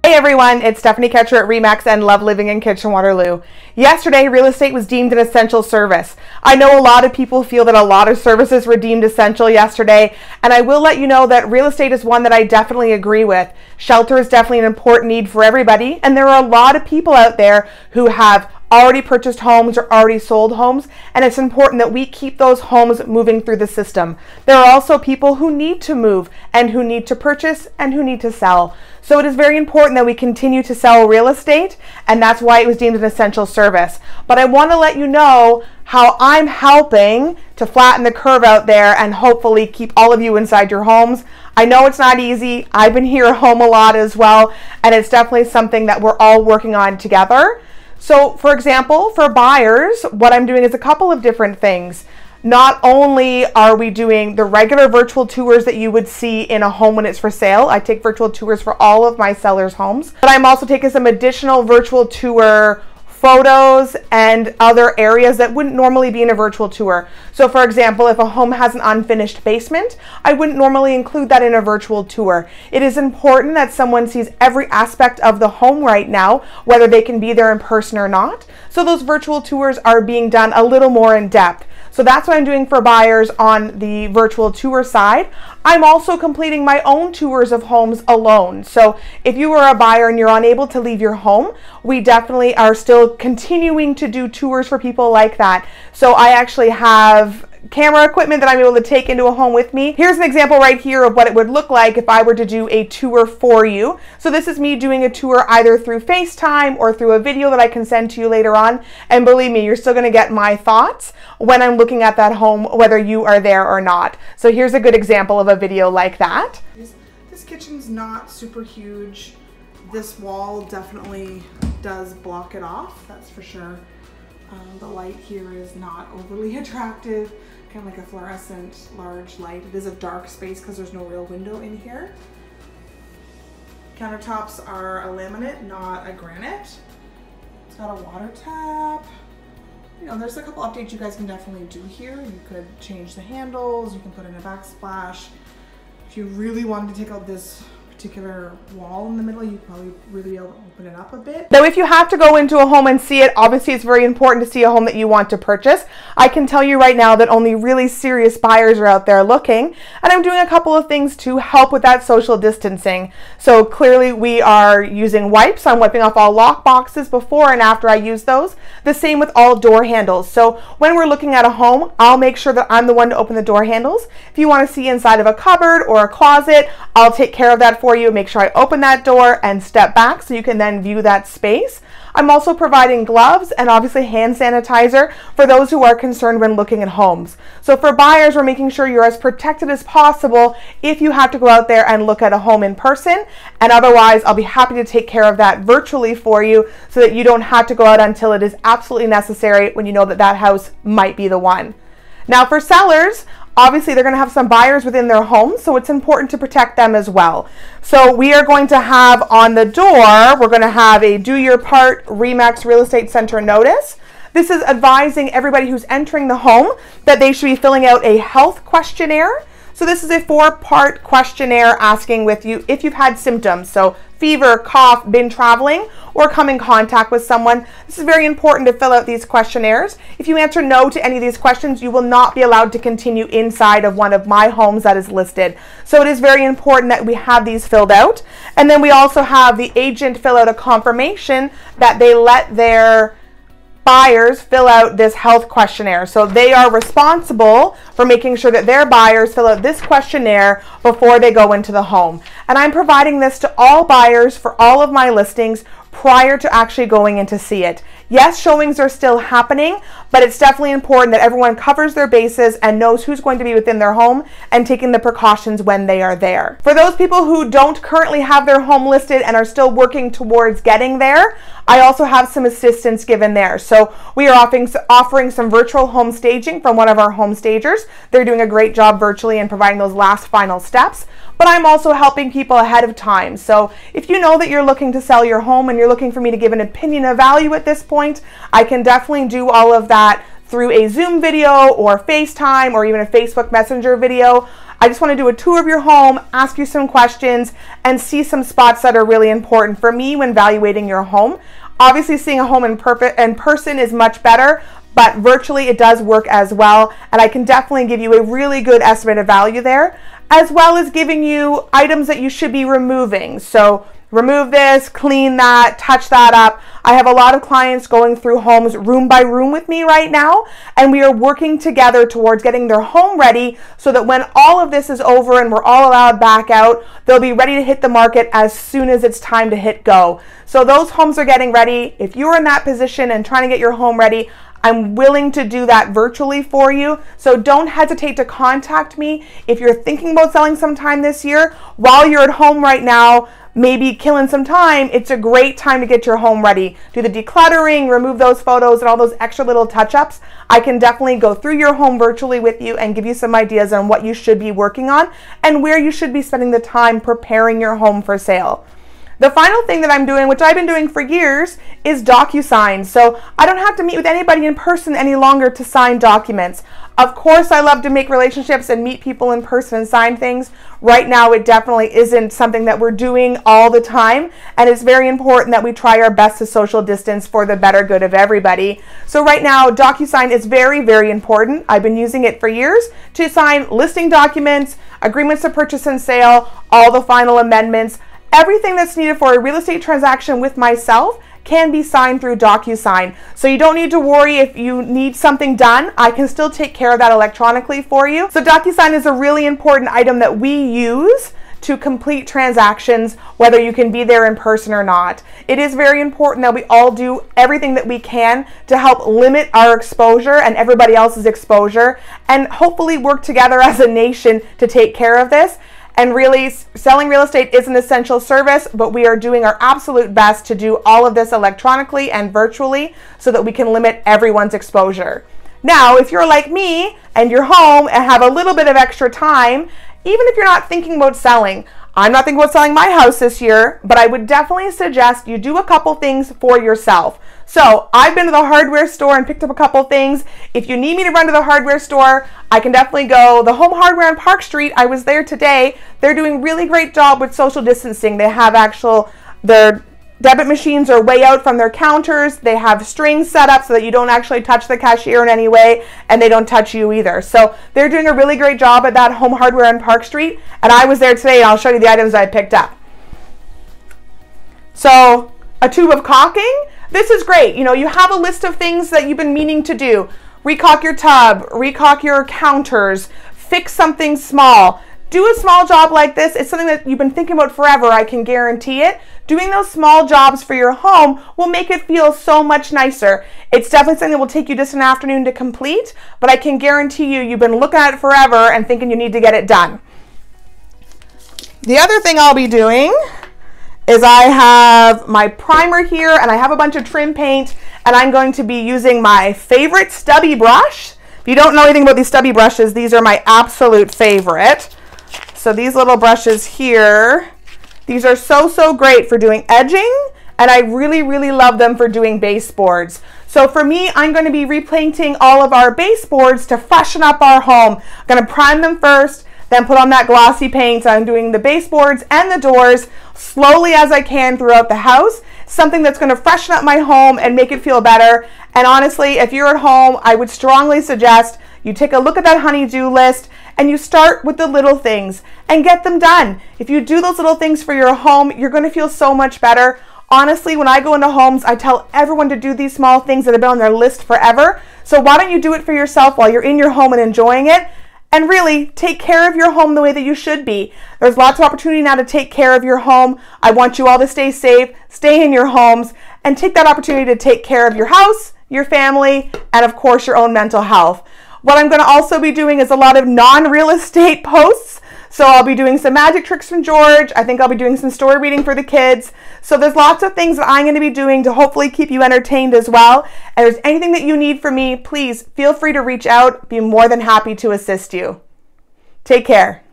Hey everyone, it's Stephanie Ketcher at Remax and Love Living in Kitchen Waterloo. Yesterday, real estate was deemed an essential service. I know a lot of people feel that a lot of services were deemed essential yesterday, and I will let you know that real estate is one that I definitely agree with. Shelter is definitely an important need for everybody, and there are a lot of people out there who have already purchased homes or already sold homes, and it's important that we keep those homes moving through the system. There are also people who need to move and who need to purchase and who need to sell. So it is very important that we continue to sell real estate, and that's why it was deemed an essential service. But I want to let you know how I'm helping to flatten the curve out there and hopefully keep all of you inside your homes. I know it's not easy. I've been here at home a lot as well, and it's definitely something that we're all working on together. So for example, for buyers, what I'm doing is a couple of different things. Not only are we doing the regular virtual tours that you would see in a home when it's for sale. I take virtual tours for all of my sellers' homes, but I'm also taking some additional virtual tour photos and other areas that wouldn't normally be in a virtual tour. So for example, if a home has an unfinished basement, I wouldn't normally include that in a virtual tour. It is important that someone sees every aspect of the home right now, whether they can be there in person or not. So those virtual tours are being done a little more in depth. So that's what I'm doing for buyers on the virtual tour side. I'm also completing my own tours of homes alone. So if you are a buyer and you're unable to leave your home, we definitely are still continuing to do tours for people like that. So I actually have camera equipment that I'm able to take into a home with me. Here's an example right here of what it would look like if I were to do a tour for you. So this is me doing a tour either through FaceTime or through a video that I can send to you later on. And believe me, you're still going to get my thoughts when I'm looking at that home, whether you are there or not. So here's a good example of a video like that. This kitchen's not super huge. This wall definitely does block it off, that's for sure. The light here is not overly attractive, kind of like a fluorescent large light. It is a dark space because there's no real window in here. Countertops are a laminate, not a granite. It's got a water tap. You know, there's a couple updates you guys can definitely do here. You could change the handles, you can put in a backsplash. If you really wanted to take out this particular wall in the middle, you probably really be able to open it up a bit. Now, if you have to go into a home and see it, obviously it's very important to see a home that you want to purchase. I can tell you right now that only really serious buyers are out there looking, and I'm doing a couple of things to help with that social distancing. So clearly we are using wipes. I'm wiping off all lock boxes before and after I use those. The same with all door handles. So when we're looking at a home, I'll make sure that I'm the one to open the door handles. If you want to see inside of a cupboard or a closet, I'll take care of that for you. Make sure I open that door and step back so you can then view that space. I'm also providing gloves and obviously hand sanitizer for those who are concerned when looking at homes. So for buyers, we're making sure you're as protected as possible if you have to go out there and look at a home in person. And otherwise, I'll be happy to take care of that virtually for you so that you don't have to go out until it is absolutely necessary when you know that that house might be the one. Now for sellers, obviously they're going to have some buyers within their homes, so it's important to protect them as well. So we are going to have on the door, we're going to have a do your part Remax Real Estate Center notice. This is advising everybody who's entering the home that they should be filling out a health questionnaire. So this is a 4-part questionnaire asking with you if you've had symptoms. So fever, cough, been traveling, or come in contact with someone. This is very important to fill out these questionnaires. If you answer no to any of these questions, you will not be allowed to continue inside of one of my homes that is listed. So it is very important that we have these filled out. And then we also have the agent fill out a confirmation that they let their buyers fill out this health questionnaire. So they are responsible for making sure that their buyers fill out this questionnaire before they go into the home. And I'm providing this to all buyers for all of my listings prior to actually going in to see it. Yes, showings are still happening, but it's definitely important that everyone covers their bases and knows who's going to be within their home and taking the precautions when they are there. For those people who don't currently have their home listed and are still working towards getting there, I also have some assistance given there. So we are offering some virtual home staging from one of our home stagers. They're doing a great job virtually and providing those last final steps. But I'm also helping people ahead of time. So if you know that you're looking to sell your home and you're looking for me to give an opinion of value at this point, I can definitely do all of that through a Zoom video or FaceTime or even a Facebook Messenger video. I just want to do a tour of your home, ask you some questions, and see some spots that are really important for me when evaluating your home. Obviously, seeing a home in person is much better, but virtually it does work as well, and I can definitely give you a really good estimate of value there, as well as giving you items that you should be removing. So remove this, clean that, touch that up. I have a lot of clients going through homes room by room with me right now, and we are working together towards getting their home ready so that when all of this is over and we're all allowed back out, they'll be ready to hit the market as soon as it's time to hit go. So those homes are getting ready. If you're in that position and trying to get your home ready, I'm willing to do that virtually for you. So don't hesitate to contact me if you're thinking about selling sometime this year. While you're at home right now, maybe killing some time, it's a great time to get your home ready. Do the decluttering, remove those photos and all those extra little touch-ups. I can definitely go through your home virtually with you and give you some ideas on what you should be working on and where you should be spending the time preparing your home for sale. The final thing that I'm doing, which I've been doing for years, is DocuSign. So I don't have to meet with anybody in person any longer to sign documents. Of course, I love to make relationships and meet people in person and sign things. Right now, it definitely isn't something that we're doing all the time, and it's very important that we try our best to social distance for the better good of everybody. So right now, DocuSign is very, very important. I've been using it for years to sign listing documents, agreements of purchase and sale, all the final amendments. Everything that's needed for a real estate transaction with myself can be signed through DocuSign. So you don't need to worry if you need something done. I can still take care of that electronically for you. So DocuSign is a really important item that we use to complete transactions, whether you can be there in person or not. It is very important that we all do everything that we can to help limit our exposure and everybody else's exposure, and hopefully work together as a nation to take care of this. And really, selling real estate is an essential service, but we are doing our absolute best to do all of this electronically and virtually so that we can limit everyone's exposure. Now, if you're like me and you're home and have a little bit of extra time, even if you're not thinking about selling, I'm not thinking about selling my house this year, but I would definitely suggest you do a couple things for yourself. So I've been to the hardware store and picked up a couple things. If you need me to run to the hardware store, I can definitely go. The Home Hardware on Park Street, I was there today. They're doing a really great job with social distancing. They have their debit machines are way out from their counters. They have strings set up so that you don't actually touch the cashier in any way, and they don't touch you either. So they're doing a really great job at that Home Hardware on Park Street, and I was there today, and I'll show you the items I picked up. So a tube of caulking. This is great. You know, you have a list of things that you've been meaning to do. Recaulk your tub, recaulk your counters, fix something small. Do a small job like this. It's something that you've been thinking about forever, I can guarantee it. Doing those small jobs for your home will make it feel so much nicer. It's definitely something that will take you just an afternoon to complete, but I can guarantee you've been looking at it forever and thinking you need to get it done. The other thing I'll be doing is I have my primer here, and I have a bunch of trim paint, and I'm going to be using my favorite stubby brush. If you don't know anything about these stubby brushes, these are my absolute favorite. So these little brushes here, these are so great for doing edging, and I really, really love them for doing baseboards. So for me, I'm going to be repainting all of our baseboards to freshen up our home. I'm going to prime them first, then put on that glossy paint. I'm doing the baseboards and the doors slowly as I can throughout the house. Something that's going to freshen up my home and make it feel better. And honestly, if you're at home, I would strongly suggest you take a look at that honey-do list and you start with the little things and get them done. If you do those little things for your home, you're going to feel so much better. Honestly, when I go into homes, I tell everyone to do these small things that have been on their list forever. So why don't you do it for yourself while you're in your home and enjoying it? And really, take care of your home the way that you should be. There's lots of opportunity now to take care of your home. I want you all to stay safe, stay in your homes, and take that opportunity to take care of your house, your family, and of course, your own mental health. What I'm going to also be doing is a lot of non-real estate posts. So I'll be doing some magic tricks from George. I think I'll be doing some story reading for the kids. So there's lots of things that I'm going to be doing to hopefully keep you entertained as well. And if there's anything that you need from me, please feel free to reach out. Be more than happy to assist you. Take care.